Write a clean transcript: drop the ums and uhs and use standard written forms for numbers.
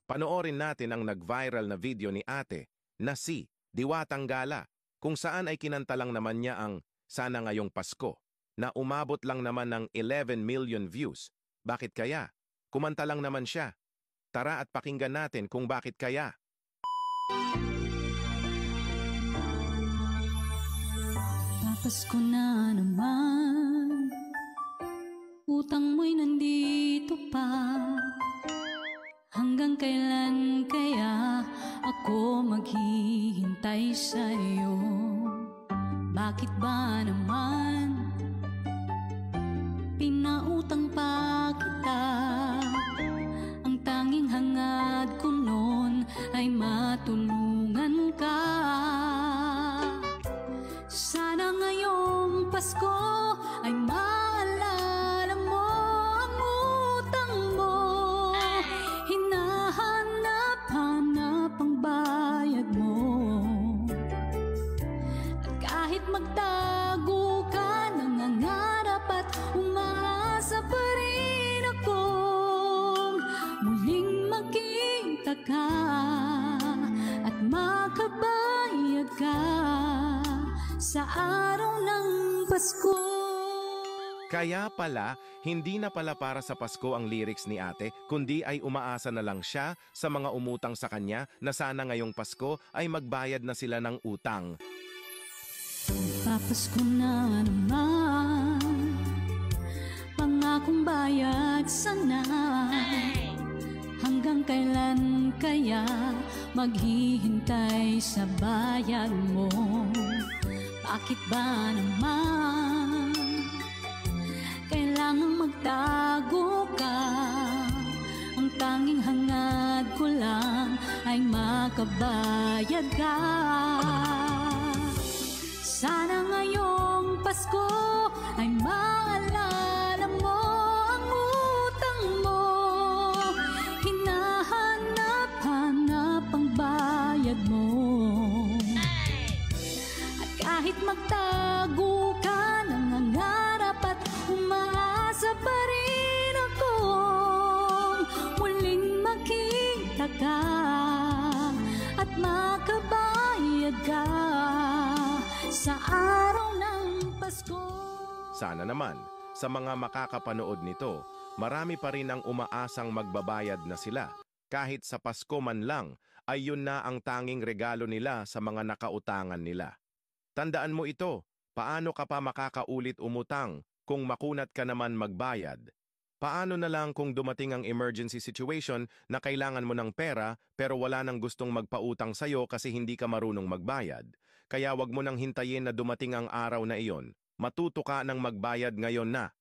Panoorin natin ang nag-viral na video ni ate na si Diwatang Gala, kung saan ay kinanta lang naman niya ang Sana Ngayong Pasko na umabot lang naman ng 11 million views. Bakit kaya? Kumanta lang naman siya. Tara at pakinggan natin kung bakit kaya. Papasko na naman, utang mo'y nandito pa. Hanggang kailan kaya ako maghihintay sa'yo? Bakit ba naman pinautang pa kita? Ang tanging hangad ko noon ay matulungan ka. Sana ngayong Pasko ay maalala mo ang utang mo. Hinahanap-hanap ang bayad mo. At kahit magtago ka, nangangarap at umaasa pa rin akong muling makita ka at makabayad ka sa araw ng Pasko. Kaya pala, hindi na pala para sa Pasko ang lyrics ni ate, kundi ay umaasa na lang siya sa mga umutang sa kanya na sana ngayong Pasko ay magbayad na sila ng utang. Papasko na naman, pangakong bayad sana. Hanggang kailan kaya maghihintay sa bayad mo? Bakit ba naman kailangang magtago ka? Ang tanging hangad ko lang ay makabayad ka. Sana ngayong Pasko ay maalala mo ang utang mo. Hinahanap-hanap ang bayad mo. Kahit magtago ka, nangangarap at umaasa pa rin akong muling makita ka at makabayad ka sa araw ng Pasko. Sana naman, sa mga makakapanood nito, marami pa rin ang umaasang magbabayad na sila. Kahit sa Pasko man lang, ay yun na ang tanging regalo nila sa mga nakautangan nila. Tandaan mo ito, paano ka pa makakaulit umutang kung makunat ka naman magbayad? Paano na lang kung dumating ang emergency situation na kailangan mo ng pera pero wala nang gustong magpautang sa'yo kasi hindi ka marunong magbayad? Kaya wag mo nang hintayin na dumating ang araw na iyon. Matuto ka ng magbayad ngayon na.